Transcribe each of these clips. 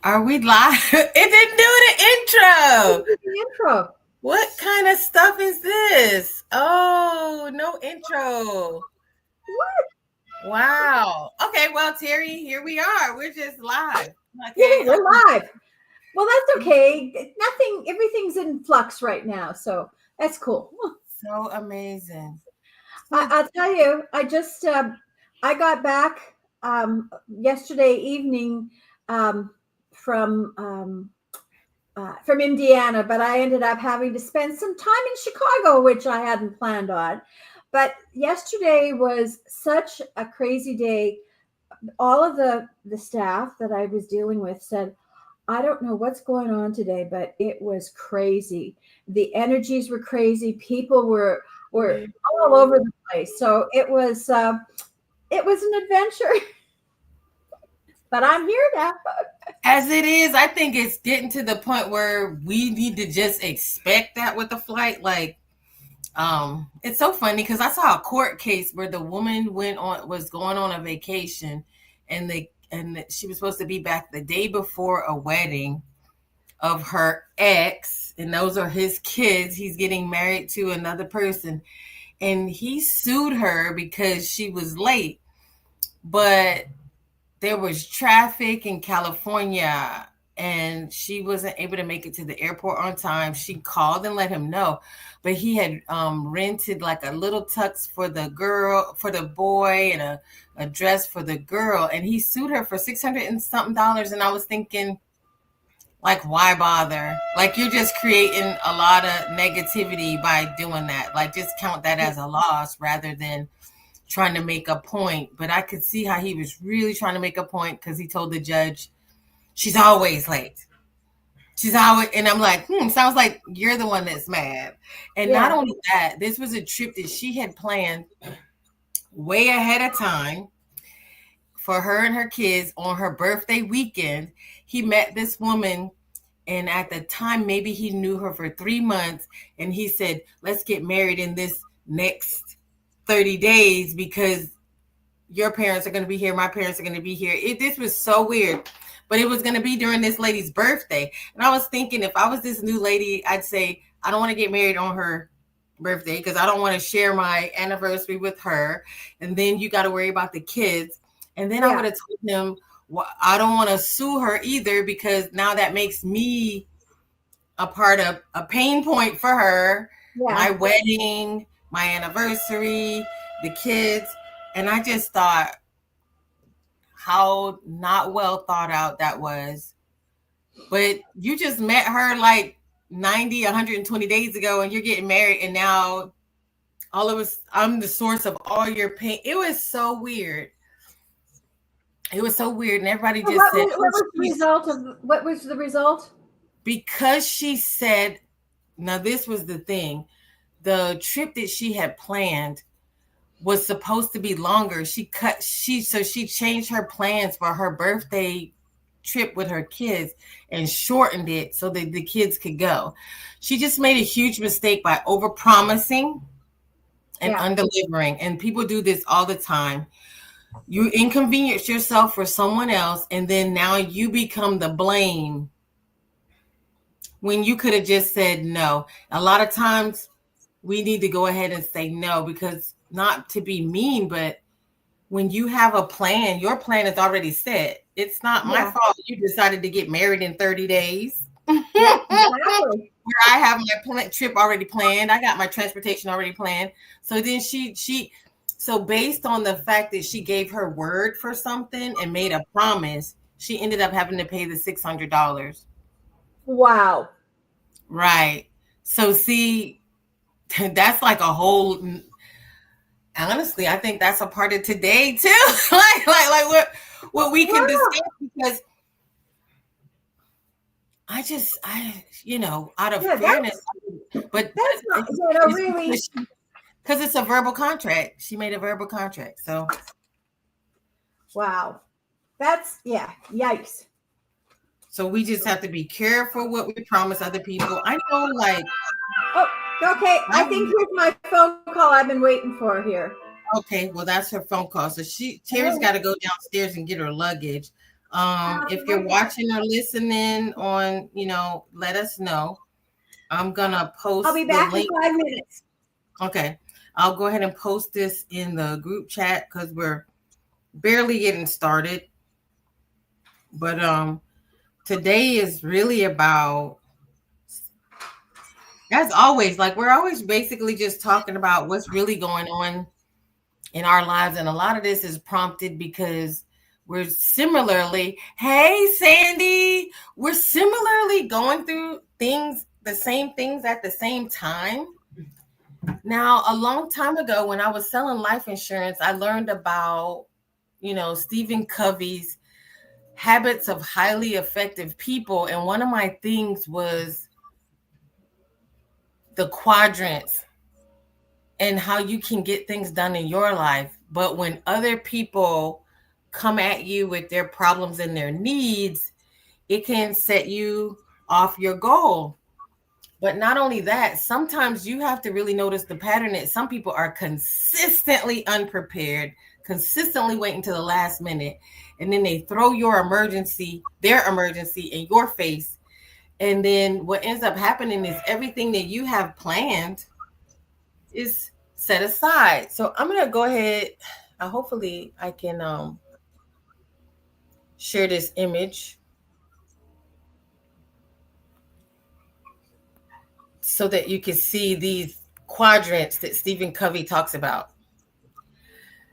Are we live? It didn't do the intro. The intro. What kind of stuff is this? Oh, no intro. What? Wow. Okay, well, Terry, here we are. We're just live. Yeah, Okay. we're live. Well, that's okay. Everything's in flux right now, so that's cool. So amazing. I'll tell you, I got back yesterday evening um, from from Indiana, but I ended up having to spend some time in Chicago, which I hadn't planned on. But yesterday was such a crazy day. All of the staff that I was dealing with said, I don't know what's going on today, but it was crazy. The energies were crazy. People were all over the place. So it was an adventure. But I'm here now. As it is, I think it's getting to the point where we need to just expect that with the flight. Like, it's so funny because I saw a court case where the woman was going on a vacation, and she was supposed to be back the day before a wedding of her ex, and those are his kids. He's getting married to another person, and he sued her because she was late, but there was traffic in California and she wasn't able to make it to the airport on time. She called and let him know, but he had rented like a little tux for the boy, and a dress for the girl, and he sued her for $600 and something. And I was thinking, like, why bother? Like, you're just creating a lot of negativity by doing that. Like, just count that as a loss rather than trying to make a point. But I could see how he was really trying to make a point because he told the judge, she's always late. She's always, and I'm like, sounds like you're the one that's mad. And Not only that, this was a trip that she had planned way ahead of time for her and her kids on her birthday weekend. He met this woman, and at the time, maybe he knew her for 3 months, and he said, let's get married in this next 30 days because your parents are going to be here, my parents are going to be here. This was so weird, but it was going to be during this lady's birthday. And I was thinking, if I was this new lady, I'd say, I don't want to get married on her birthday because I don't want to share my anniversary with her. And then you got to worry about the kids. And then I would have told him, well, I don't want to sue her either because now that makes me a part of a pain point for her, my wedding, my anniversary, the kids. And I just thought how not well thought out that was. But you just met her like 90, 120 days ago, and you're getting married, and now all of us, I'm the source of all your pain. It was so weird. It was so weird. And everybody just said, what was the result? Because she said, now this was the thing, the trip that she had planned was supposed to be longer. She changed her plans for her birthday trip with her kids and shortened it so that the kids could go. She just made a huge mistake by overpromising and undelivering. And people do this all the time. You inconvenience yourself for someone else, and then now you become the blame when you could have just said no. A lot of times we need to go ahead and say no, because not to be mean, but when you have a plan, your plan is already set. It's not my fault you decided to get married in 30 days. Exactly. Where I have my trip already planned. I got my transportation already planned. So then so based on the fact that she gave her word for something and made a promise, she ended up having to pay the $600. Wow. Right. So see, that's like a whole, honestly, I think that's a part of today too. like what we can discuss, because out of fairness, but that's not, really, because it's a verbal contract. She made a verbal contract. So wow. That's yikes. So we just have to be careful what we promise other people. I know, like, okay, I think here's my phone call I've been waiting for here. Okay, well, that's her phone call. So Terry's got to go downstairs and get her luggage. If you're watching or listening on, let us know. I'm gonna I'll be post the back in link. 5 minutes. Okay. I'll go ahead and post this in the group chat because we're barely getting started. But today is really about, as always, like we're always basically just talking about what's really going on in our lives. And a lot of this is prompted because we're similarly, hey Sandy, we're similarly going through things, the same things at the same time. Now, a long time ago, when I was selling life insurance, I learned about, Stephen Covey's Habits of Highly Effective People. And one of my things was the quadrants and how you can get things done in your life. But when other people come at you with their problems and their needs, it can set you off your goal. But not only that, sometimes you have to really notice the pattern that some people are consistently unprepared, consistently waiting to the last minute, and then they throw their emergency in your face. And then what ends up happening is everything that you have planned is set aside. So I'm going to go ahead. Hopefully I can share this image so that you can see these quadrants that Stephen Covey talks about.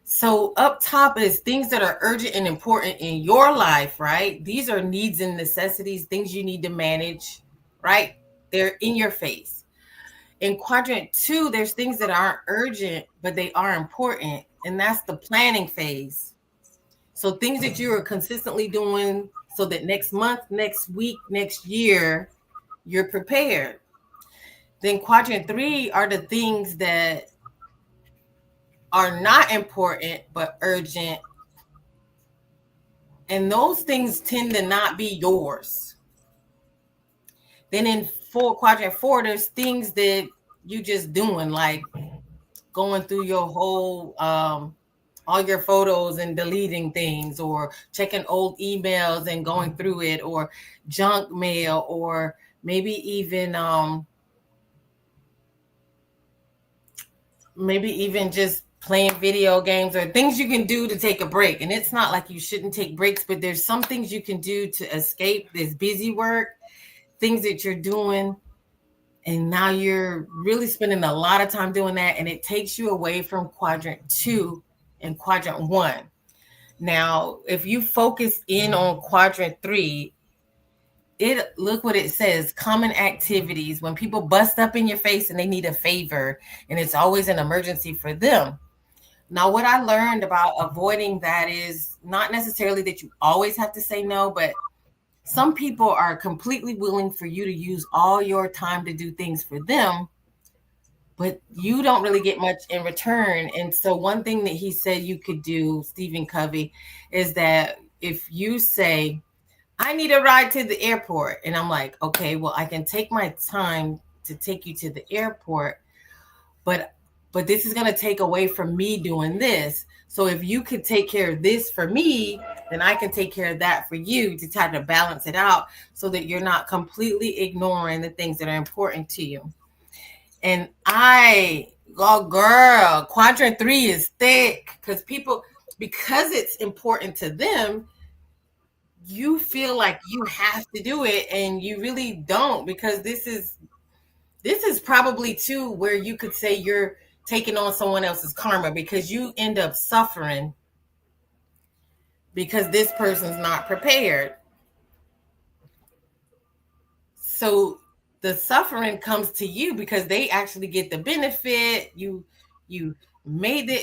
So up top is things that are urgent and important in your life, right? These are needs and necessities, things you need to manage, right? They're in your face. In quadrant 2, there's things that aren't urgent, but they are important. And that's the planning phase. So things that you are consistently doing so that next month, next week, next year, you're prepared. Then quadrant 3 are the things that are not important but urgent. And those things tend to not be yours. Then in quadrant 4, there's things that you just doing, like going through your whole all your photos and deleting things, or checking old emails and going through it, or junk mail, or maybe even just playing video games, or things you can do to take a break. And it's not like you shouldn't take breaks, but there's some things you can do to escape this busy work, things that you're doing, and now you're really spending a lot of time doing that, and it takes you away from quadrant 2 and quadrant 1. Now, if you focus in on quadrant 3, look what it says: common activities. When people bust up in your face and they need a favor, and it's always an emergency for them. Now, what I learned about avoiding that is not necessarily that you always have to say no, but some people are completely willing for you to use all your time to do things for them, but you don't really get much in return. And so one thing that he said you could do, Stephen Covey, is that if you say, I need a ride to the airport, and I'm like, okay, well, I can take my time to take you to the airport, but this is going to take away from me doing this. So if you could take care of this for me, then I can take care of that for you, to try to balance it out so that you're not completely ignoring the things that are important to you. And girl, quadrant 3 is thick because it's important to them, you feel like you have to do it, and you really don't, because this is probably too where you could say you're taking on someone else's karma, because you end up suffering because this person's not prepared. So the suffering comes to you because they actually get the benefit. You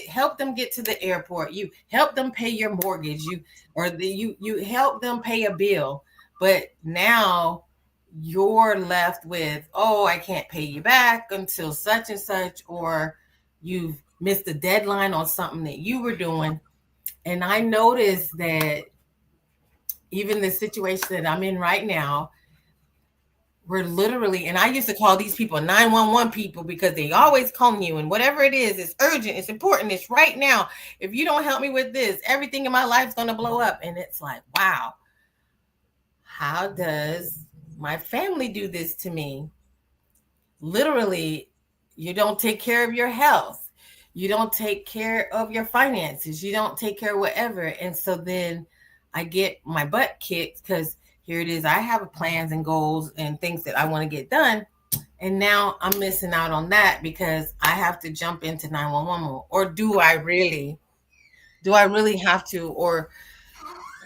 help them get to the airport. You help them pay your mortgage. You help them pay a bill. But now you're left with, oh, I can't pay you back until such and such, or you've missed a deadline on something that you were doing. And I noticed that even the situation that I'm in right now, we're literally, and I used to call these people 911 people because they always calling you, and whatever it is, it's urgent, it's important, it's right now. If you don't help me with this, everything in my life is going to blow up. And it's like, wow. how does my family do this to me? Literally, you don't take care of your health. You don't take care of your finances. You don't take care of whatever. And so then I get my butt kicked because here it is. I have plans and goals and things that I want to get done. And now I'm missing out on that because I have to jump into 911. Or do I really? Do I really have to? Or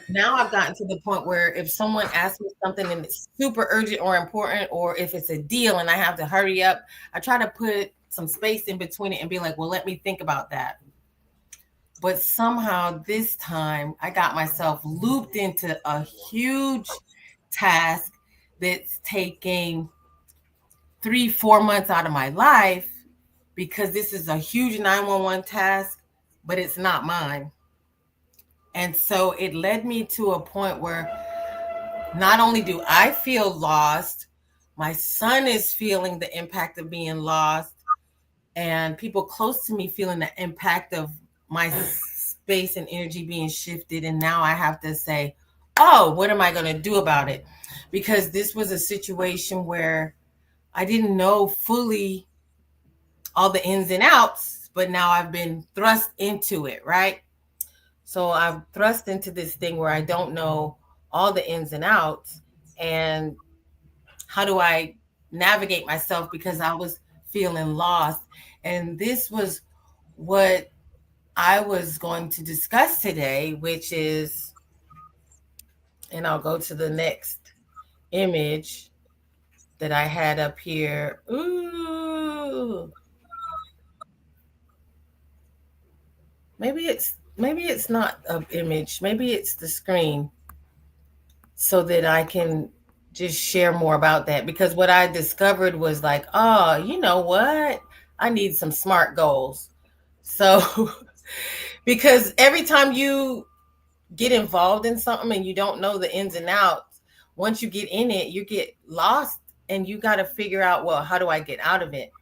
now I've gotten to the point where if someone asks me something and it's super urgent or important, or if it's a deal and I have to hurry up, I try to put some space in between it and be like, well, let me think about that. But somehow this time I got myself looped into a huge task that's taking 3, 4 months out of my life because this is a huge 911 task, but it's not mine. And so it led me to a point where not only do I feel lost, my son is feeling the impact of being lost, and people close to me feeling the impact of my space and energy being shifted. And now I have to say, oh, what am I going to do about it? Because this was a situation where I didn't know fully all the ins and outs, but now I've been thrust into it, right? So I've thrust into this thing where I don't know all the ins and outs. And how do I navigate myself because I was feeling lost? And this was what I was going to discuss today, which is, and I'll go to the next image that I had up here. Ooh, maybe it's not an image. Maybe it's the screen so that I can just share more about that. Because what I discovered was like, oh, you know what? I need some SMART goals. So, because every time you get involved in something and you don't know the ins and outs, once you get in it, you get lost and you got to figure out, well, how do I get out of it?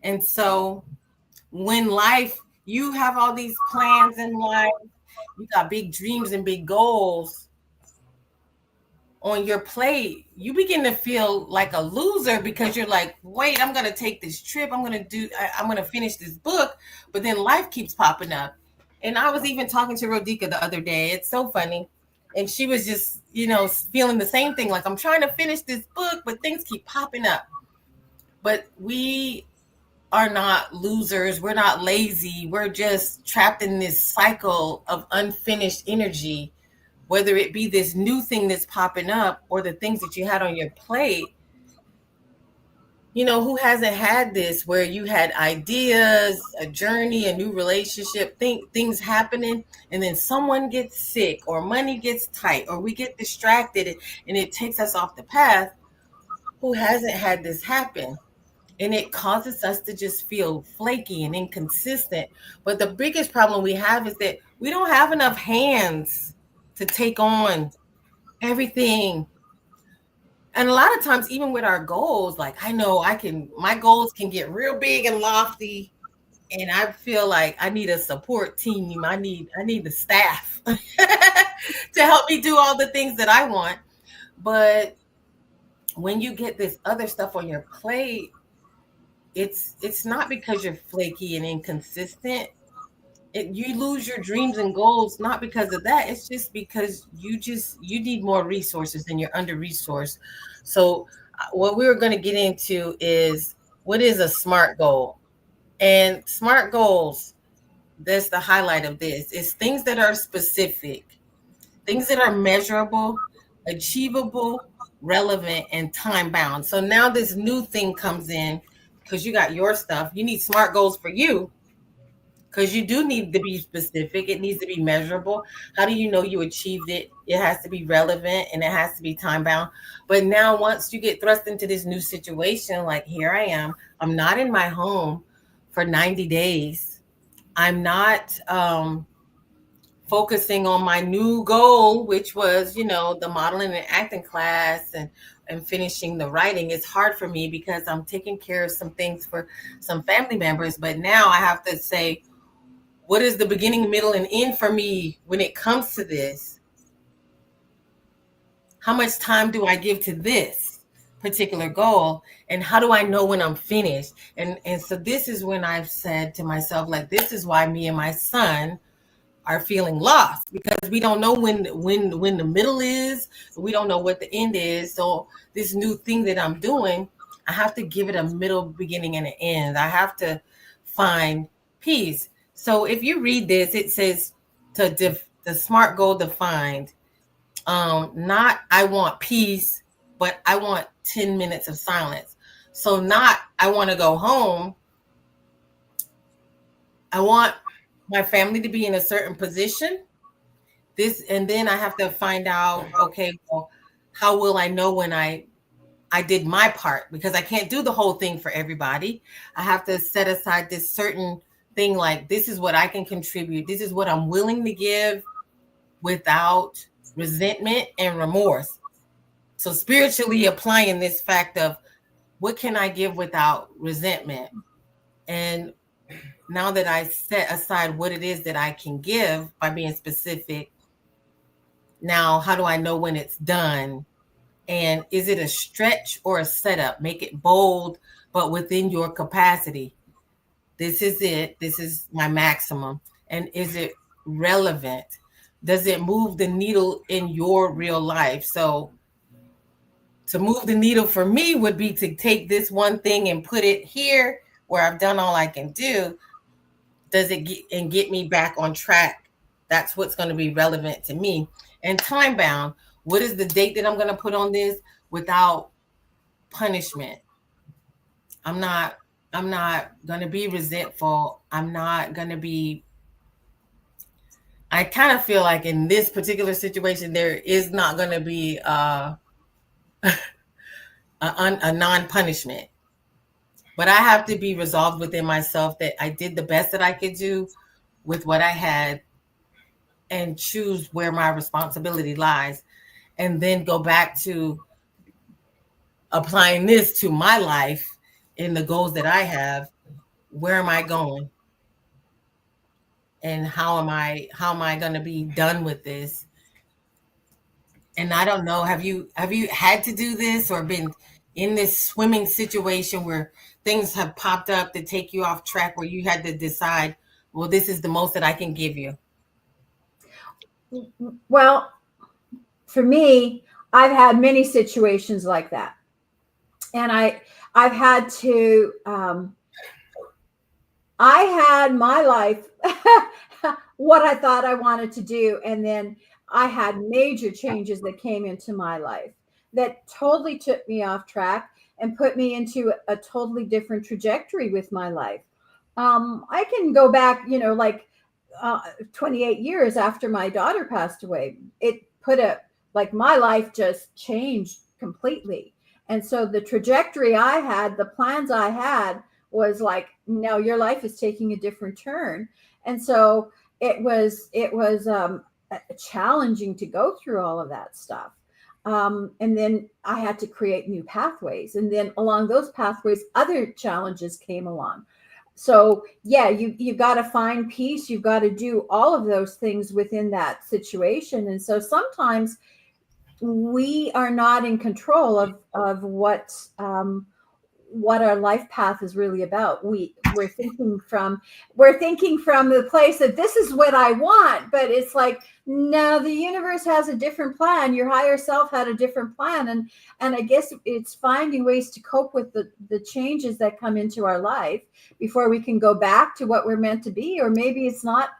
And so, when life, you have all these plans in life, you got big dreams and big goals on your plate, you begin to feel like a loser because you're like, wait, I'm going to take this trip. I'm going to finish this book. But then life keeps popping up. And I was even talking to Rodika the other day. It's so funny. And she was just, feeling the same thing. Like, I'm trying to finish this book, but things keep popping up. But we are not losers. We're not lazy. We're just trapped in this cycle of unfinished energy, whether it be this new thing that's popping up or the things that you had on your plate. Who hasn't had this where you had ideas, a journey, a new relationship, things happening, and then someone gets sick or money gets tight or we get distracted and it takes us off the path? Who hasn't had this happen? And it causes us to just feel flaky and inconsistent. But the biggest problem we have is that we don't have enough hands to take on everything. And a lot of times, even with our goals, like I know my goals can get real big and lofty. And I feel like I need a support team. I need the staff to help me do all the things that I want. But when you get this other stuff on your plate, it's not because you're flaky and inconsistent. You lose your dreams and goals not because of that. It's just because you need more resources and you're under resourced. So what we were going to get into is, what is a SMART goal? And SMART goals, that's the highlight of this, is things that are specific, things that are measurable, achievable, relevant, and time bound. So now this new thing comes in because you got your stuff. You need SMART goals for you because you do need to be specific. It needs to be measurable. How do you know you achieved it? It has to be relevant and it has to be time bound. But now once you get thrust into this new situation, like here I am, I'm not in my home for 90 days. I'm not focusing on my new goal, which was, the modeling and acting class and finishing the writing. It's hard for me because I'm taking care of some things for some family members. But now I have to say, what is the beginning, middle, and end for me when it comes to this? how much time do I give to this particular goal, and how do I know when I'm finished? And so this is when I've said to myself, like, this is why me and my son are feeling lost, because we don't know when the middle is, we don't know what the end is. So this new thing that I'm doing, I have to give it a middle, beginning, and an end. I have to find peace. So if you read this, it says the SMART goal defined, not I want peace, but I want 10 minutes of silence. So not I want to go home, I want my family to be in a certain position. This, and then I have to find out, okay, well, how will I know when I did my part? Because I can't do the whole thing for everybody. I have to set aside this certain thing, like, this is what I can contribute, this is what I'm willing to give without resentment and remorse. So spiritually applying this fact of what can I give without resentment. And now that I set aside what it is that I can give by being specific, now how do I know when it's done? And is it a stretch or a setup? Make it bold, but within your capacity. This is it. This is my maximum. And is it relevant? Does it move the needle in your real life? So to move the needle for me would be to take this one thing and put it here where I've done all I can do. Does it get me back on track? That's what's going to be relevant to me. And time bound, what is the date that I'm going to put on this without punishment? I'm not going to be resentful. I'm not going to be, I kind of feel like in this particular situation there is not going to be a non-punishment. But I have to be resolved within myself that I did the best that I could do with what I had, and choose where my responsibility lies, and then go back to applying this to my life in the goals that I have. Where am I going? And how am I going to be done with this? And I don't know, have you had to do this or been in this swimming situation where things have popped up to take you off track, where you had to decide, well, this is the most that I can give you? Well, for me, I've had many situations like that, and I've had to. I had my life, what I thought I wanted to do, and then I had major changes that came into my life that totally took me off track and put me into a totally different trajectory with my life. I can go back, like 28 years after my daughter passed away. It put a like my life just changed completely. And so the trajectory I had, the plans I had was like, no, your life is taking a different turn. And so it was challenging to go through all of that stuff. And then I had to create new pathways. And then along those pathways, other challenges came along. So yeah, you got to find peace. You've got to do all of those things within that situation. And so sometimes we are not in control of what our life path is really about. We're thinking from the place that this is what I want, but it's like, no, the universe has a different plan. Your higher self had a different plan. And I guess it's finding ways to cope with the changes that come into our life before we can go back to what we're meant to be. Or maybe it's not,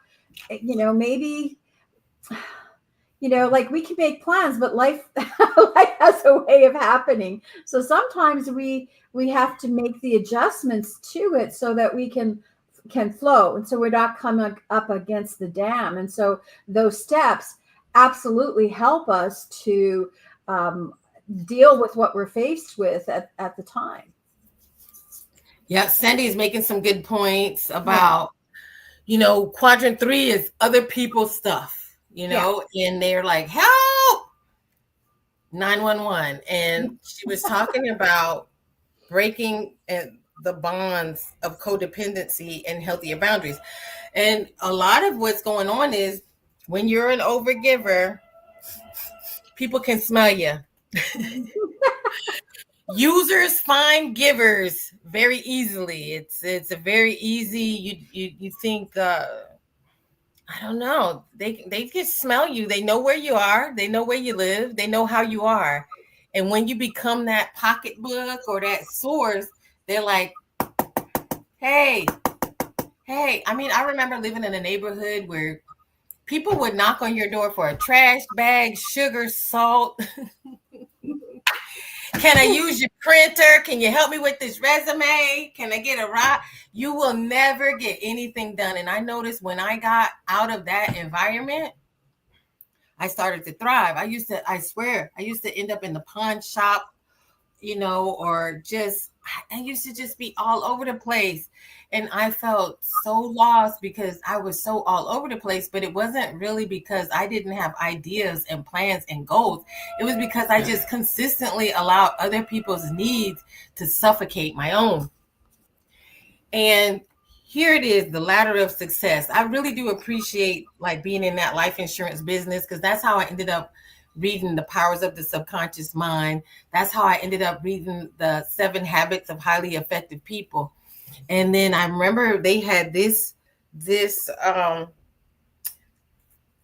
maybe, like we can make plans, but life life has a way of happening. So sometimes we have to make the adjustments to it so that we can flow, and so we're not coming up against the dam. And so those steps absolutely help us to deal with what we're faced with at the time. Yeah, Sandy is making some good points about, quadrant 3 is other people's stuff, and they're like, help, 911. And she was talking about breaking the bonds of codependency and healthier boundaries. And a lot of what's going on is when you're an overgiver, People can smell you. Users find givers very easily. It's a very easy. You think I don't know. They can smell you. They know where you are. They know where you live. They know how you are. And when you become that pocketbook or that source, they're like, hey, hey. I mean, I remember living in a neighborhood where people would knock on your door for a trash bag, sugar, salt. Can I use your printer? Can you help me with this resume? Can I get a ride? You will never get anything done. And I noticed when I got out of that environment, I started to thrive. I swear, I used to end up in the pawn shop, or just, I used to just be all over the place. And I felt so lost because I was so all over the place, but it wasn't really because I didn't have ideas and plans and goals. It was because I just consistently allowed other people's needs to suffocate my own. And here it is, the ladder of success. I really do appreciate like being in that life insurance business because that's how I ended up reading The Powers of the Subconscious Mind. That's how I ended up reading the 7 Habits of Highly Effective People. And then I remember they had this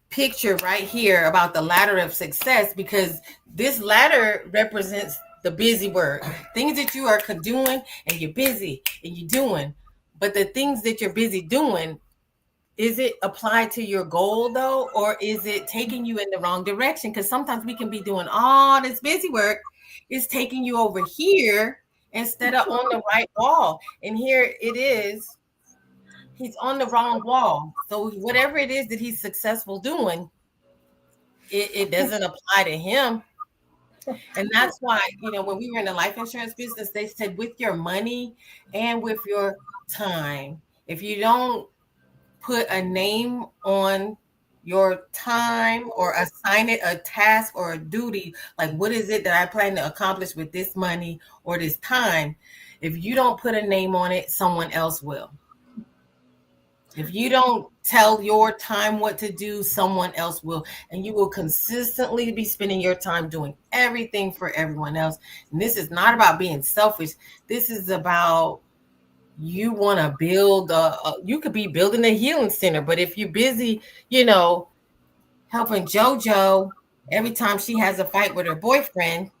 picture right here about the ladder of success, because this ladder represents the busy work, things that you are doing and you're busy and you're doing. But the things that you're busy doing, is it applied to your goal though, or is it taking you in the wrong direction? Because sometimes we can be doing all this busy work, it's taking you over here instead of on the right wall. And here it is, he's on the wrong wall. So whatever it is that he's successful doing, it doesn't apply to him. And that's why, when we were in the life insurance business, they said with your money and with your time, if you don't put a name on your time or assign it a task or a duty, like what is it that I plan to accomplish with this money or this time, if you don't put a name on it, someone else will. If you don't tell your time what to do, someone else will. And you will consistently be spending your time doing everything for everyone else. And this is not about being selfish. This is about, you want to build you could be building a healing center, but if you're busy, helping JoJo every time she has a fight with her boyfriend,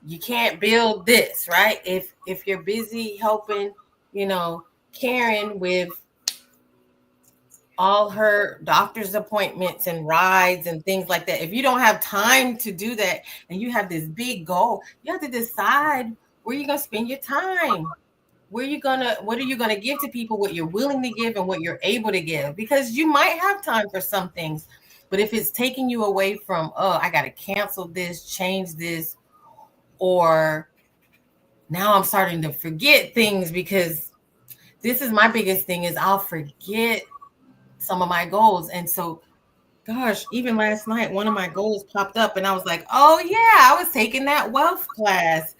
you can't build this, right? If you're busy helping, Karen with all her doctor's appointments and rides and things like that, if you don't have time to do that and you have this big goal, you have to decide where you're going to spend your time. What are you gonna give to people, what you're willing to give and what you're able to give? Because you might have time for some things, but if it's taking you away from, oh, I gotta cancel this, change this, or now I'm starting to forget things, because this is my biggest thing, is I'll forget some of my goals. And so, gosh, even last night, one of my goals popped up and I was like, oh yeah, I was taking that wealth class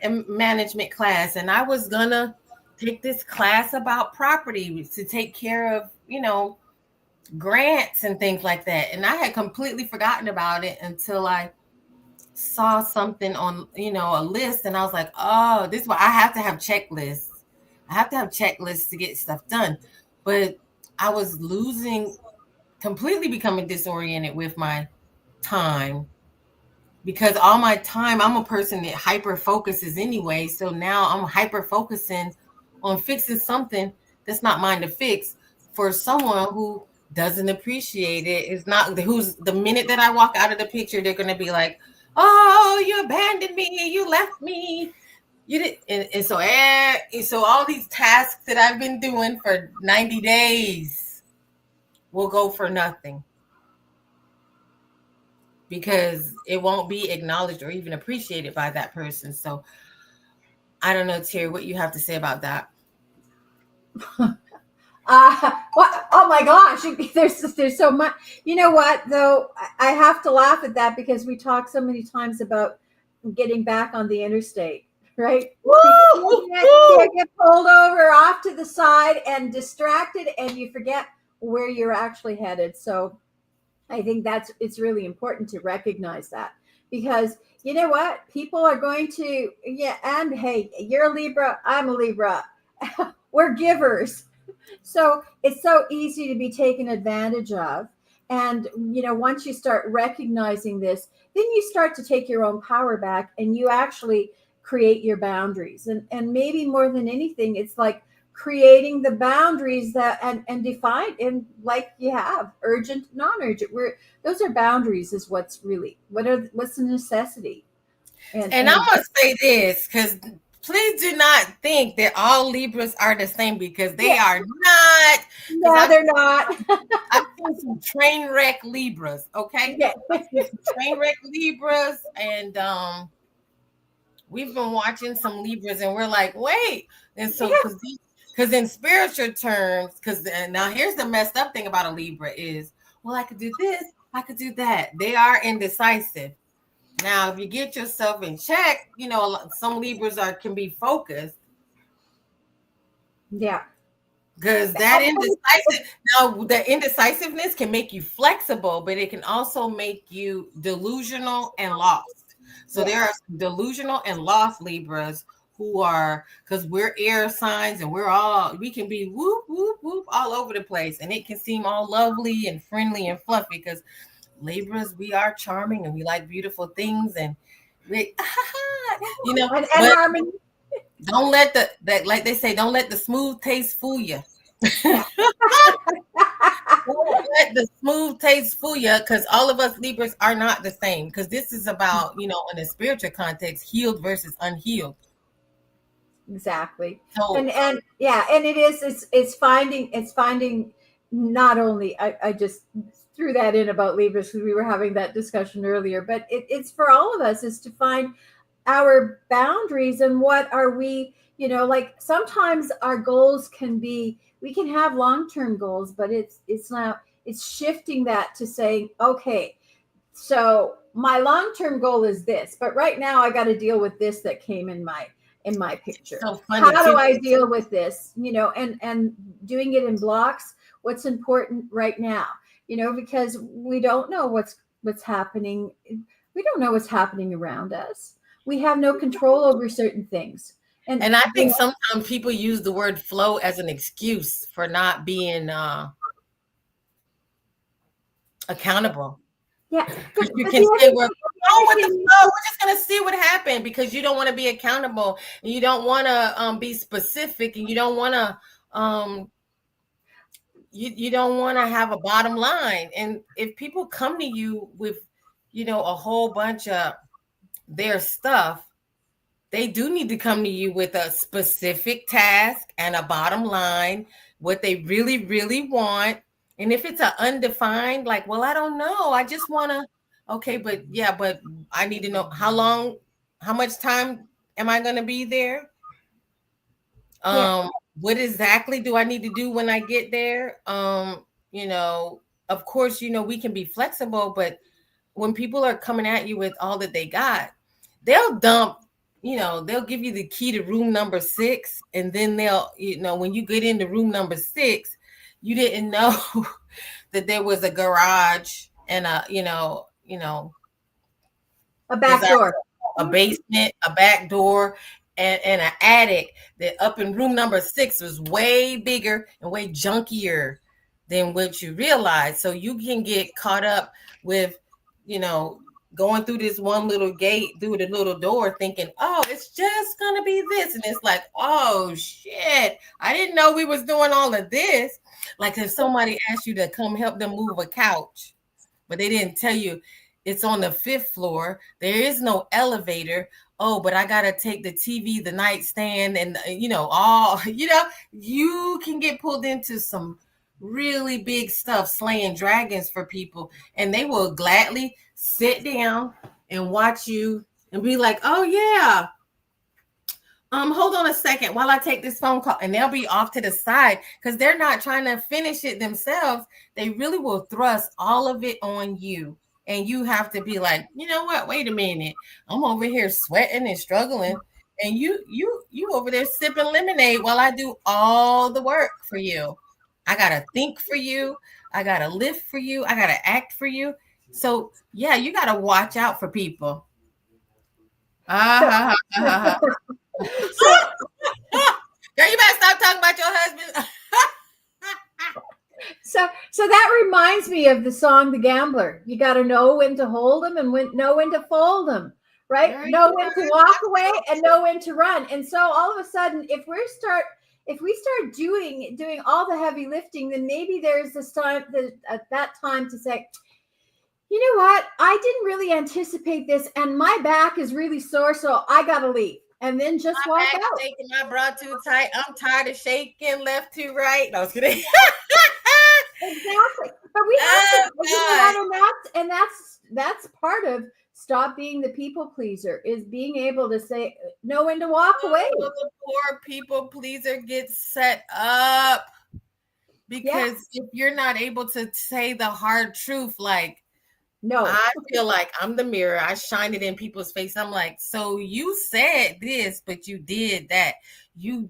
and management class, and I was gonna take this class about property to take care of, grants and things like that. And I had completely forgotten about it until I saw something on, a list, and I was like, oh, this is why I have to have checklists. I have to have checklists to get stuff done. But I was completely becoming disoriented with my time, because all my time, I'm a person that hyper focuses anyway. So now I'm hyper focusing on fixing something that's not mine to fix for someone who doesn't appreciate it. It's not who's the minute that I walk out of the picture, they're going to be like, oh, you abandoned me. You left me. You did. And so all these tasks that I've been doing for 90 days will go for nothing, because it won't be acknowledged or even appreciated by that person. So I don't know, Terri, what you have to say about that. What? Oh my gosh! There's so much. You know what? Though I have to laugh at that because we talk so many times about getting back on the interstate, right? Woo! You get pulled over off to the side and distracted, and you forget where you're actually headed. So I think it's really important to recognize that. because you know what? People are going to, yeah, and hey, you're a Libra, I'm a Libra. We're givers. So it's so easy to be taken advantage of. And, once you start recognizing this, then you start to take your own power back and you actually create your boundaries. And maybe more than anything, it's like creating the boundaries that and define and like you have urgent, non-urgent. Where those are boundaries is what's the necessity. And I'm And gonna say this because please do not think that all Libras are the same, because they yeah, are not. Because no, they're not. I've seen some train wreck Libras. Okay, Yeah. I've seen some train wreck Libras, and we've been watching some Libras, and we're like, wait, and so because in spiritual terms, because now here's the messed up thing about a Libra is, well, I could do this, I could do that. They are indecisive. Now, if you get yourself in check, some Libras can be focused, Yeah. because that indecisive. Now, the indecisiveness can make you flexible, but it can also make you delusional and lost. So there are Yes. some delusional and lost Libras who are, because we're air signs and we can be whoop whoop whoop all over the place, and it can seem all lovely and friendly and fluffy, because Libras, we are charming and we like beautiful things, and we, And but harmony. don't let that, like they say, don't let the smooth taste fool you. Yeah. Don't let the smooth taste fool you, because all of us Libras are not the same. Because this is about, in a spiritual context, healed versus unhealed. Exactly. So And yeah, and it's finding not only I just threw that in about Libras because we were having that discussion earlier, but it's for all of us is to find our boundaries and what are we, like sometimes our goals can be, we can have long-term goals, but it's not, it's shifting that to saying, okay, so my long-term goal is this, but right now I got to deal with this that came in my it's picture. so funny How too. do I deal with this? And doing it in blocks. What's important right now? Because we don't know what's happening. We don't know what's happening around us. We have no control over certain things. And And I think sometimes people use the word flow as an excuse for not being accountable. yeah, but Because you but can the say, other well, thing, go with the flow. We're just going to see what happened, because you don't want to be accountable, and you don't want to be specific, and you don't want to you don't want to have a bottom line. And if people come to you with, a whole bunch of their stuff, they do need to come to you with a specific task and a bottom line, what they really, really want. And if it's an undefined, like, well, I don't know, I just want to, okay, but yeah, but I need to know how much time am I going to be there? yeah, What exactly do I need to do when I get there? Of course, we can be flexible, but when people are coming at you with all that they got, they'll dump, they'll give you the key to room number 6, and then they'll, when you get into room number 6, you didn't know that there was a garage and a because back door. a basement, a back door, and an attic that up in room number 6 was way bigger and way junkier than what you realize. So you can get caught up with, you know, going through this one little gate, through the little door, thinking, oh, it's just gonna be this. And it's like, oh shit, I didn't know we was doing all of this. Like if somebody asked you to come help them move a couch, but they didn't tell you it's on the 5th floor. There is no elevator. Oh, but I gotta take the TV, the nightstand, and all you can get pulled into some really big stuff, slaying dragons for people, and they will gladly sit down and watch you and be like, oh yeah, hold on a second while I take this phone call, and they'll be off to the side because they're not trying to finish it themselves. They really will thrust all of it on you. And you have to be like, you know what? Wait a minute. I'm over here sweating and struggling. And you over there sipping lemonade while I do all the work for you. I gotta think for you. I gotta live for you. I gotta act for you. So yeah, you got to watch out for people. So, Ah, so, girl, you better stop talking about your husband. so that reminds me of the song "The Gambler." You got to know when to hold them and know when to fold them, right? Girl, Know you when to better walk watch away out. and know when to run. And so all of a sudden, if we start doing all the heavy lifting, then maybe there's this time at that time to say, you know what? I didn't really anticipate this, and my back is really sore, so I gotta leave. And then just walk Back out. shaking, my bra too tight. I'm tired of shaking left to right. No, I was kidding. Exactly. But we have to, Oh you know God. what, and that's part of stop being the people pleaser is being able to say know when to walk away. Oh, the poor people pleaser gets set up Yeah. because if you're not able to say the hard truth, like No. I feel like I'm the mirror. I shine it in people's face. I'm like, so you said this, but you did that. You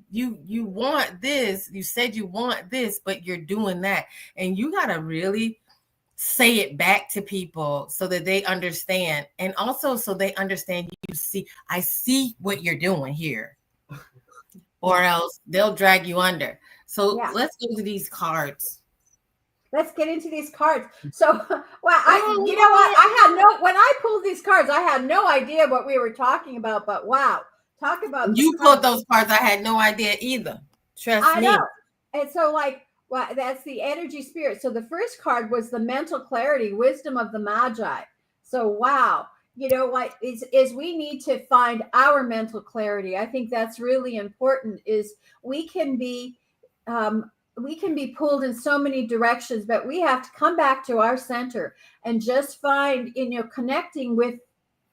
want this. You said you want this, but you're doing that. And you gotta really say it back to people so that they understand. And also so they understand you see, I see what you're doing here, or Yeah. else they'll drag you under. So Yeah. let's go to these cards. Let's get into these cards. So, well, you know what? Oh, When I pulled these cards, I had no idea what we were talking about, but wow, talk about the you cards. pulled those cards. I had no idea either. Trust I know. me. And so, like, well, that's the energy spirit. So the first card was the mental clarity, wisdom of the magi. So wow, you know what is we need to find our mental clarity. I think that's really important. Is we can be we can be pulled in so many directions, but we have to come back to our center and just find, connecting with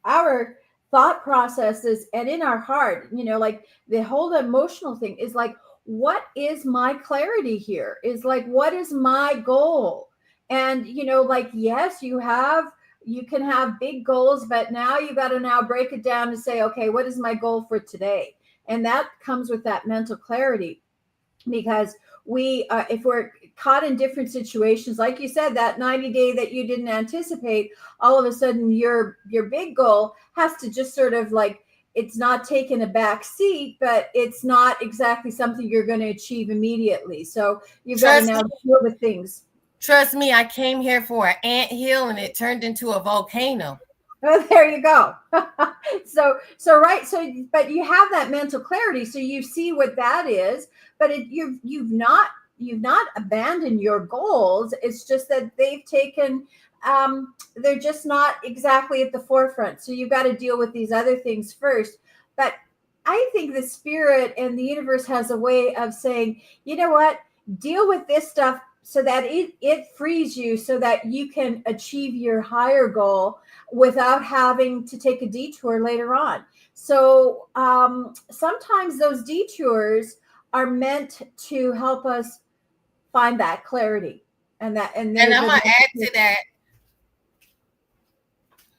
our thought processes and in our heart, like the whole emotional thing is like, what is my clarity here? Is like, what is my goal? And, like, yes, you can have big goals, but now you got to now break it down to say, okay, what is my goal for today? And that comes with that mental clarity because if we're caught in different situations, like you said, that 90-day that you didn't anticipate, all of a sudden your big goal has to just sort of like, it's not taking a back seat, but it's not exactly something you're going to achieve immediately, so you've got to Trust now me. deal with things. Trust me. I came here for an ant hill and it turned into a volcano. Oh, there you go. So right. So, but you have that mental clarity, so you see what that is. But you've not abandoned your goals. It's just that they've taken. They're just not exactly at the forefront. So you've got to deal with these other things first. But I think the spirit and the universe has a way of saying, you know what, deal with this stuff so that it frees you so that you can achieve your higher goal without having to take a detour later on. So sometimes those detours are meant to help us find that clarity, and And there's I'm a going to add to that,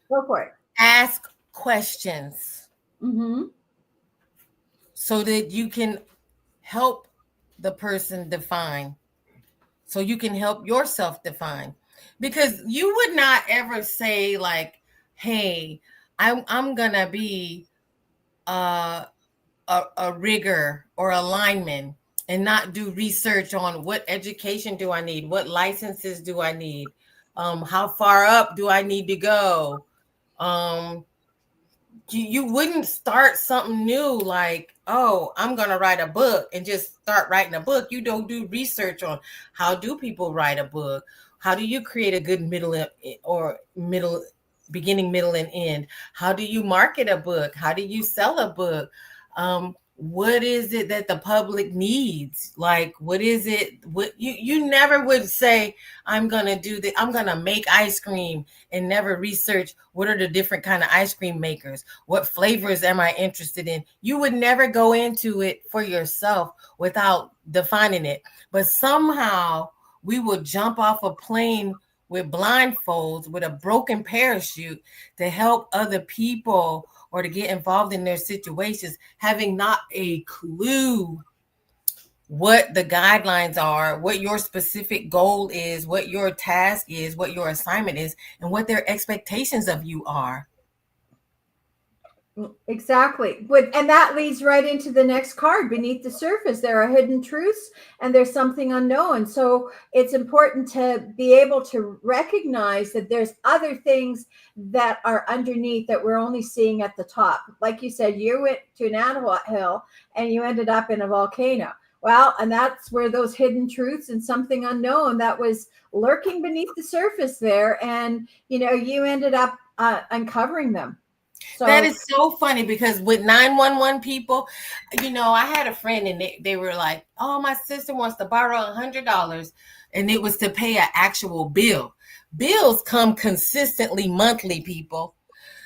go for it. ask questions Mm-hmm. so that you can help the person define, so you can help yourself define. Because you would not ever say, like, hey, I'm going to be uh, a rigger or a lineman and not do research on what education do I need, what licenses do I need, how far up do I need to go. Um, you wouldn't start something new like, oh, I'm going to write a book and just start writing a book. You don't do research on how do people write a book? How do you create a good middle, beginning, middle, and end? How do you market a book? How do you sell a book? What is it that the public needs? Like, what is it? What you never would say, I'm gonna do that. I'm gonna make ice cream and never research what are the different kind of ice cream makers. What flavors am I interested in? You would never go into it for yourself without defining it. But somehow we will jump off a plane with blindfolds, with a broken parachute to help other people or to get involved in their situations, having not a clue what the guidelines are, what your specific goal is, what your task is, what your assignment is, and what their expectations of you are. Exactly. And that leads right into the next card. Beneath the surface, there are hidden truths and there's something unknown. So it's important to be able to recognize that there's other things that are underneath that we're only seeing at the top. Like you said, you went to an anthill hill and you ended up in a volcano. Well, and that's where those hidden truths and something unknown that was lurking beneath the surface there. And, you ended up uncovering them. That So is so funny because with 911 people, I had a friend and they were like, oh, my sister wants to borrow $100, and it was to pay an actual bill. Bills come consistently monthly, people.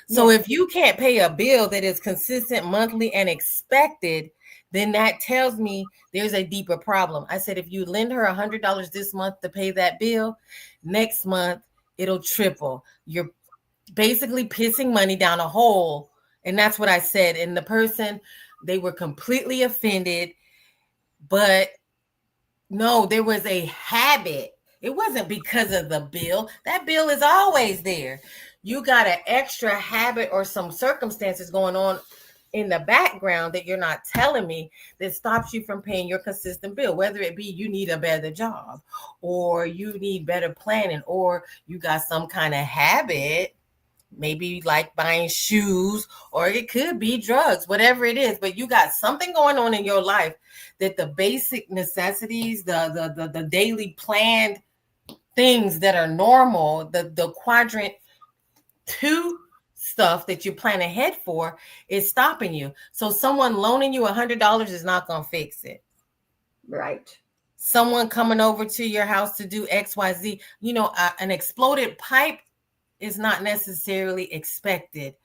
So yes. if you can't pay a bill that is consistent monthly and expected, then that tells me there's a deeper problem. I said, if you lend her $100 this month to pay that bill, next month it'll triple. You're basically pissing money down a hole. And that's what I said. And the person, they were completely offended. But no, there was a habit. It wasn't because of the bill. That bill is always there. You got an extra habit or some circumstances going on in the background that you're not telling me that stops you from paying your consistent bill, whether it be you need a better job or you need better planning or you got some kind of habit, maybe like buying shoes, or it could be drugs, whatever it is. But you got something going on in your life that the basic necessities, the daily planned things that are normal, the quadrant 2 stuff that you plan ahead for is stopping you. So someone loaning you $100 is not going to fix it. Right. Someone coming over to your house to do XYZ, an exploded pipe is not necessarily expected.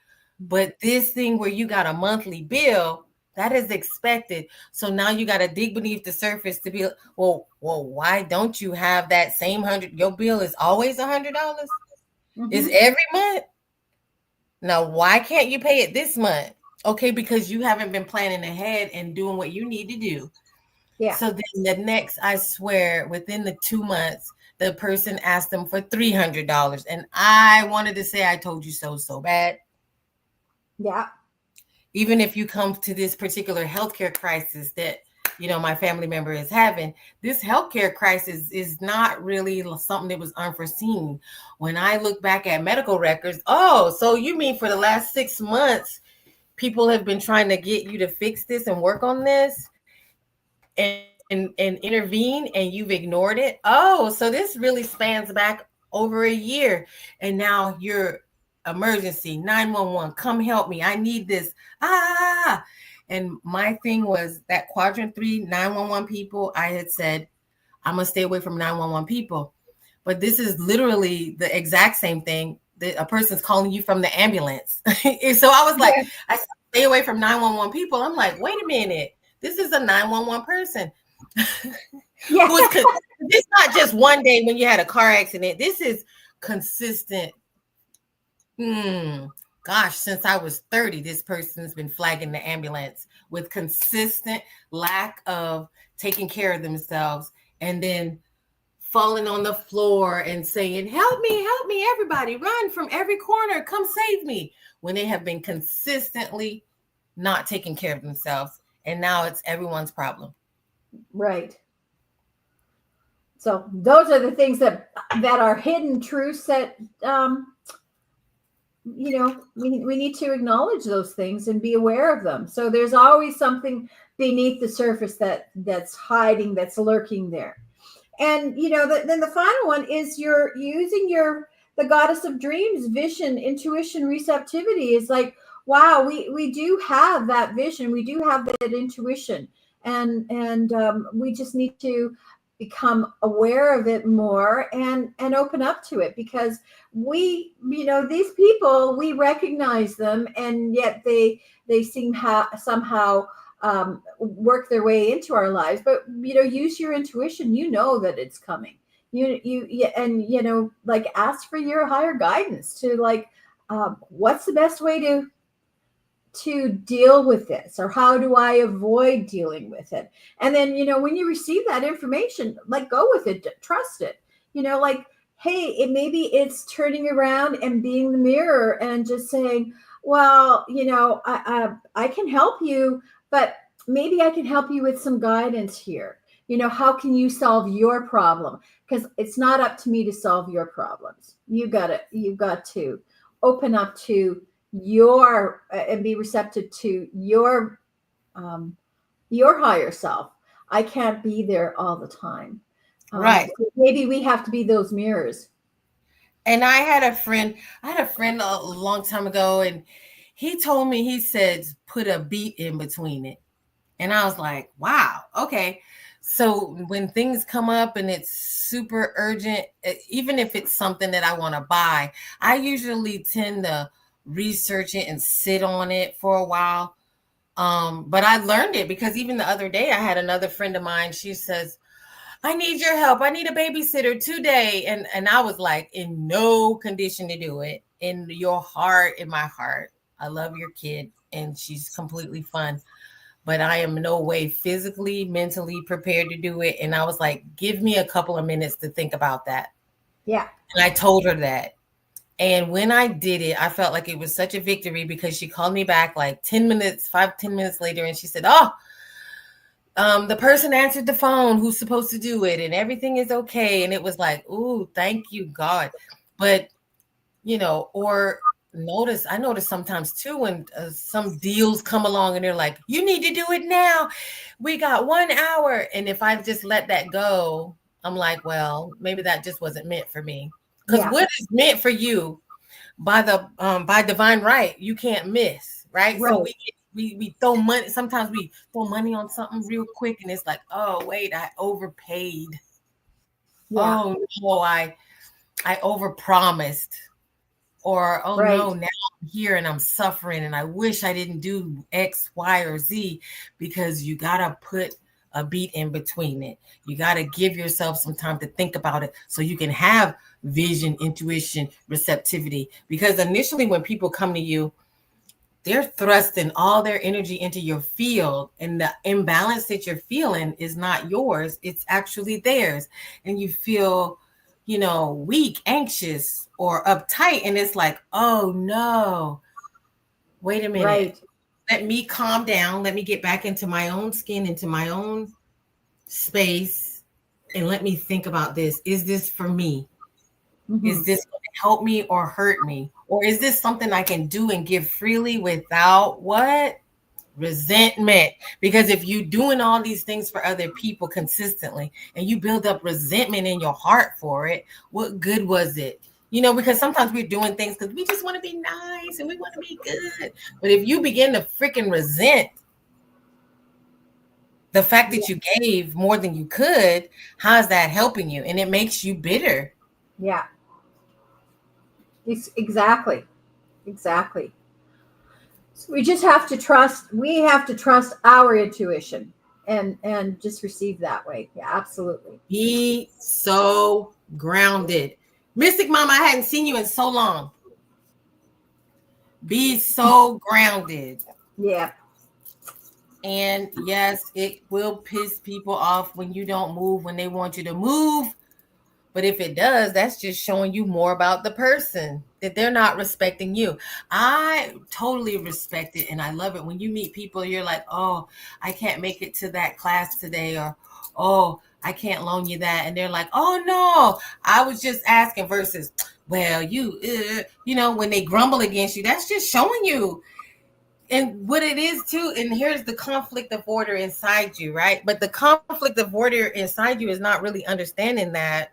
But this thing where you got a monthly bill, that is expected. So now you got to dig beneath the surface to be, why don't you have that same 100? Your bill is always $100. Is every month. Now, why can't you pay it this month? Okay, because you haven't been planning ahead and doing what you need to do. Yeah. So then the next, I swear, within the 2 months, the person asked them for $300. And I wanted to say, I told you so bad. Yeah. Even if you come to this particular healthcare crisis that, my family member is having, this healthcare crisis is not really something that was unforeseen. When I look back at medical records, oh, so you mean for the last 6 months, people have been trying to get you to fix this and work on this and intervene, and you've ignored it? Oh, so this really spans back over a year, and now you're emergency 911, come help me, I need this. And my thing was that quadrant 3 911 people, I had said I'm gonna stay away from 911 people. But this is literally the exact same thing that a person's calling you from the ambulance. So I was like, Yeah. I stay away from 911 people. I'm like, wait a minute, this is a 911 person. Yeah. Who is it's not just one day when you had a car accident. This is consistent. Gosh, since I was 30, this person's been flagging the ambulance with consistent lack of taking care of themselves, and then falling on the floor and saying, help me, everybody, run from every corner, come save me, when they have been consistently not taking care of themselves. And now it's everyone's problem. Right. So those are the things that are hidden truths that we need to acknowledge those things and be aware of them. So there's always something beneath the surface that's hiding, that's lurking there. And then the final one is you're using the goddess of dreams, vision, intuition, receptivity is like, wow, we do have that vision, we do have that intuition, and we just need to become aware of it more and open up to it, because these people, we recognize them, and yet they seem somehow work their way into our lives. But use your intuition. That it's coming. And like, ask for your higher guidance to, like, what's the best way to deal with this, or how do I avoid dealing with it? And then, when you receive that information, like, go with it, trust it. Like, hey, maybe it's turning around and being the mirror and just saying, well, I can help you, but maybe I can help you with some guidance here. How can you solve your problem? Because it's not up to me to solve your problems. You got to open up to your and be receptive to um, your higher self. I can't be there all the time. Right. So maybe we have to be those mirrors. And I had a friend a long time ago, and he told me, he said, put a beat in between it. And I was like, wow, okay. So when things come up and it's super urgent, even if it's something that I want to buy, I usually tend to research it and sit on it for a while. But I learned it because even the other day I had another friend of mine. She says, I need your help. I need a babysitter today. And I was like, in no condition to do it. In your heart, in my heart, I love your kid and she's completely fun, but I am no way physically, mentally prepared to do it. And I was like, give me a couple of minutes to think about that. Yeah. And I told her that. And when I did it, I felt like it was such a victory because she called me back like 10 minutes, 5, 10 minutes later. And she said, oh, the person answered the phone who's supposed to do it and everything is okay. And it was like, ooh, thank you, God. But, or I notice sometimes too when some deals come along and they're like, you need to do it now. We got 1 hour. And if I just let that go, I'm like, well, maybe that just wasn't meant for me. Because Yeah. what is meant for you by divine right, you can't miss, right? So Right. we throw money. Sometimes we throw money on something real quick, and it's like, oh wait, I overpaid. Yeah. Oh no, I overpromised. Or oh Right. no, now I'm here and I'm suffering, and I wish I didn't do X, Y, or Z. Because you gotta put a beat in between it. You gotta give yourself some time to think about it so you can have vision, intuition, receptivity. Because initially, when people come to you, they're thrusting all their energy into your field, and the imbalance that you're feeling is not yours, it's actually theirs. And you feel, weak, anxious, or uptight, and it's like, oh no, wait a minute, Right. let me calm down, let me get back into my own skin, into my own space, and let me think about this. Is this for me? Hmm. Is this going to help me or hurt me? Or is this something I can do and give freely without what? Resentment. Because if you're doing all these things for other people consistently and you build up resentment in your heart for it, what good was it? Because sometimes we're doing things because we just want to be nice and we want to be good. But if you begin to freaking resent the fact Yeah. that you gave more than you could, how's that helping you? And it makes you bitter. Yeah. Exactly. Exactly. So we just have to trust. We have to trust our intuition and just receive that way. Yeah, absolutely. Be so grounded. Mystic Mama, I hadn't seen you in so long. Be so grounded. Yeah. And yes, it will piss people off when you don't move when they want you to move. But if it does, that's just showing you more about the person, that they're not respecting you. I totally respect it and I love it when you meet people, you're like, oh, I can't make it to that class today, or oh, I can't loan you that. And they're like, oh no, I was just asking, versus, well, when they grumble against you, that's just showing you. And what it is too, and here's the conflict of order inside you, right? But the conflict of order inside you is not really understanding that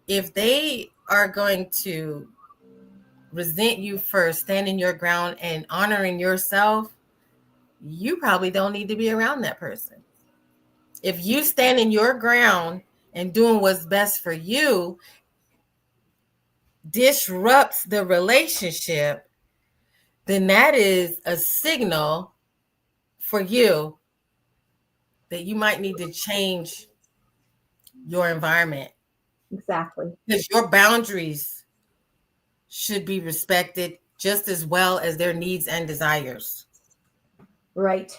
if they are going to resent you for standing your ground and honoring yourself, you probably don't need to be around that person. If you stand in your ground and doing what's best for you disrupts the relationship, then that is a signal for you that you might need to change your environment, Exactly. because your boundaries should be respected just as well as their needs and desires. Right.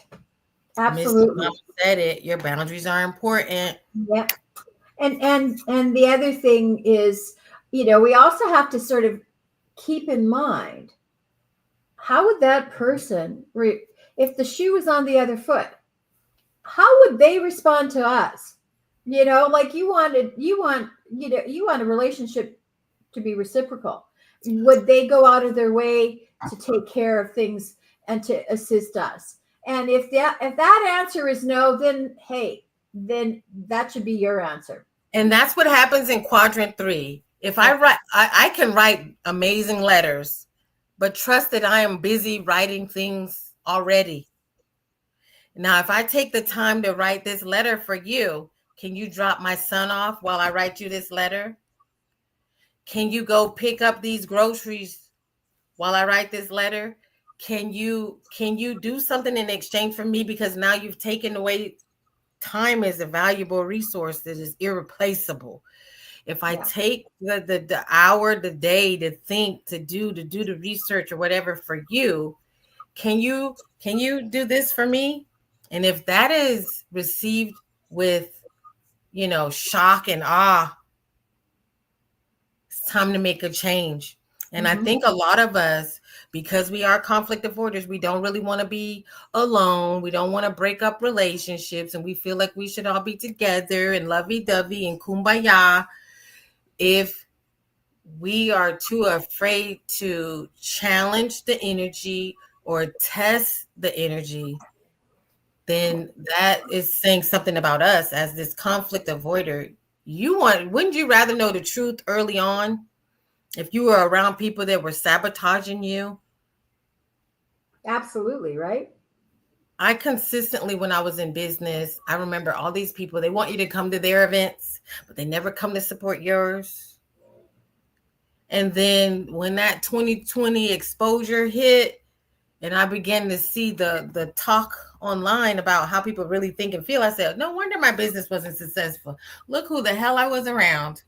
Mr. Mama Absolutely. said it. Your boundaries are important. Yep. And the other thing is, we also have to sort of keep in mind, how would that person if the shoe was on the other foot, how would they respond to us? Like you want a relationship to be reciprocal. Would they go out of their way to take care of things and to assist us? And if that answer is no, then hey, then that should be your answer. And that's what happens in quadrant 3. If I Yeah, write, I can write amazing letters, but trust that I am busy writing things already. Now, if I take the time to write this letter for you, can you drop my son off while I write you this letter? Can you go pick up these groceries while I write this letter? Can you do something in exchange for me, because now you've taken away time is a valuable resource that is irreplaceable. If I yeah, take the hour, the day to think, to do the research or whatever for you, can you do this for me? And if that is received with, shock and awe, it's time to make a change. And I hmm, think a lot of us, because we are conflict avoiders, we don't really want to be alone. We don't want to break up relationships, and we feel like we should all be together and lovey-dovey and kumbaya. If we are too afraid to challenge the energy or test the energy, then that is saying something about us as this conflict avoider. Wouldn't you rather know the truth early on if you were around people that were sabotaging you? absolutely, right. I consistently, when I was in business, I remember all these people, they want you to come to their events, but they never come to support yours. And then when that 2020 exposure hit, and I began to see the talk online about how people really think and feel, I said, no wonder my business wasn't successful. Look who the hell I was around.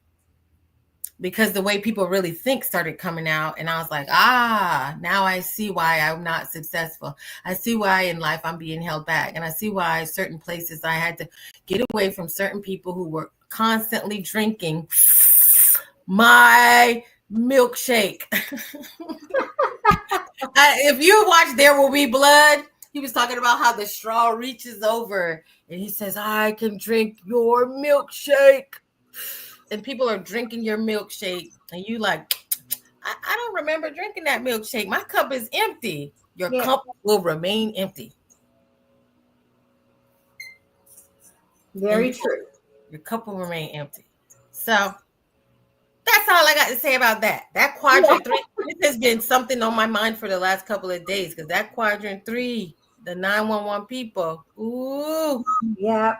Because the way people really think started coming out. And I was like, now I see why I'm not successful. I see why in life I'm being held back. And I see why certain places I had to get away from certain people who were constantly drinking my milkshake. If you watch There Will Be Blood, he was talking about how the straw reaches over and he says, I can drink your milkshake. And people are drinking your milkshake, and you like, I don't remember drinking that milkshake. My cup is empty. Your Yeah, cup will remain empty. And very true. your cup will remain empty. So that's all I got to say about that. That Yeah, quadrant 3, this has been something on my mind for the last couple of days, because that quadrant 3, the 911 people, ooh, yeah,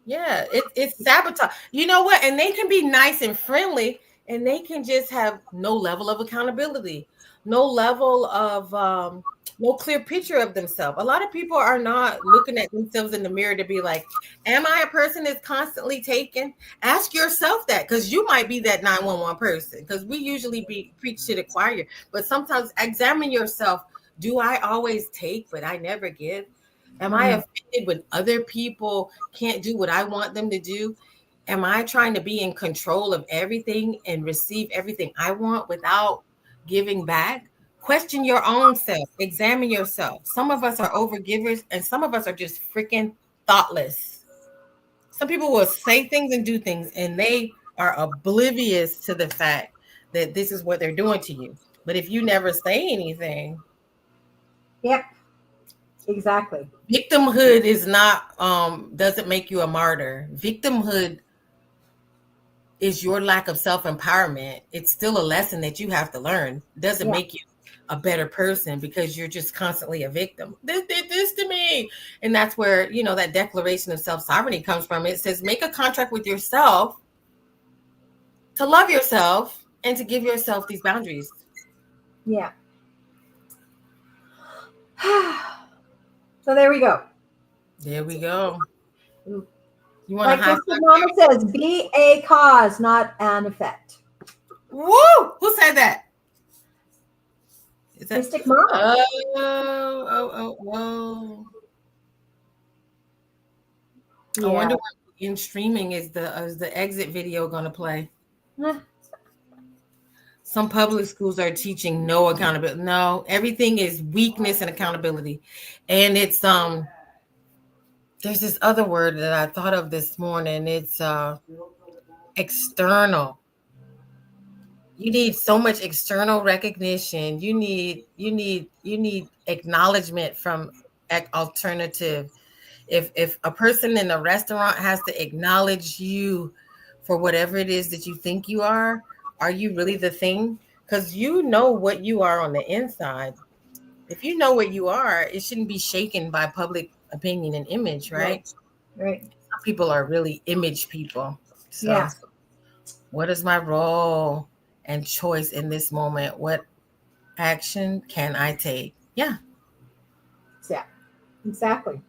yeah, it's sabotage. You know what? And they can be nice and friendly, and they can just have no level of accountability, no level of no clear picture of themselves. A lot of people are not looking at themselves in the mirror to be like, am I a person that's constantly taken? Ask yourself that, because you might be that 911 person, because we usually preach to the choir, but sometimes examine yourself. Do I always take, but I never give? Am I mm, offended when other people can't do what I want them to do? Am I trying to be in control of everything and receive everything I want without giving back? Question your own self. Examine yourself. Some of us are overgivers, and some of us are just freaking thoughtless. Some people will say things and do things, and they are oblivious to the fact that this is what they're doing to you. But if you never say anything, yep, exactly. victimhood is not doesn't make you a martyr. Victimhood is your lack of self-empowerment. It's still a lesson that you have to learn. It doesn't Yeah, make you a better person because you're just constantly a victim. This did this to me. And that's where, that declaration of self-sovereignty comes from. It says make a contract with yourself to love yourself and to give yourself these boundaries. yeah. So there we go. There we go. You want to Like high Mr. five? Mama says, be a cause, not an effect. Woo! Who said that? Is that? Mystic Mama. Oh. I Yeah. wonder what in streaming is the exit video going to play. Some public schools are teaching no accountability. No, everything is weakness and accountability. And it's there's this other word that I thought of this morning. It's external. You need so much external recognition. You need acknowledgement from alternative. If a person in a restaurant has to acknowledge you for whatever it is that you think you are you really the thing? Because you know what you are on the inside. If you know what you are, it shouldn't be shaken by public opinion and image, right? Right. Right. Some people are really image people. Yeah. So, what is my role and choice in this moment? What action can I take? Yeah. Yeah. Exactly.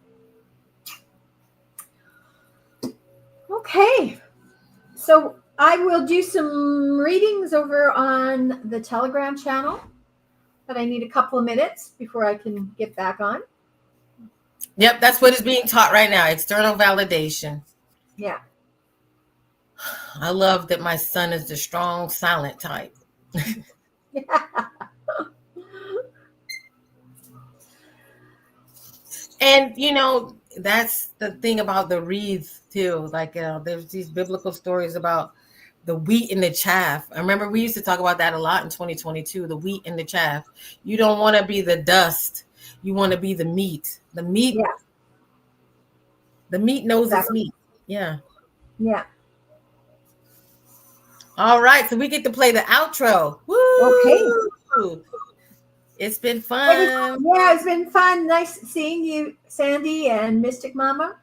Okay. So I will do some readings over on the Telegram channel, but I need a couple of minutes before I can get back on. Yep, that's what is being taught right now. External validation. Yeah. I love that my son is the strong, silent type. And that's the thing about the wreaths too. Like there's these biblical stories about the wheat and the chaff. I remember we used to talk about that a lot in 2022. The wheat and the chaff. You don't want to be the dust. You want to be the meat. The meat. Yeah. The meat knows its Exactly. meat. Yeah. Yeah. All right. So we get to play the outro. Okay. Woo! It's been fun. Yeah, it's been fun. Nice seeing you, Sandy and Mystic Mama.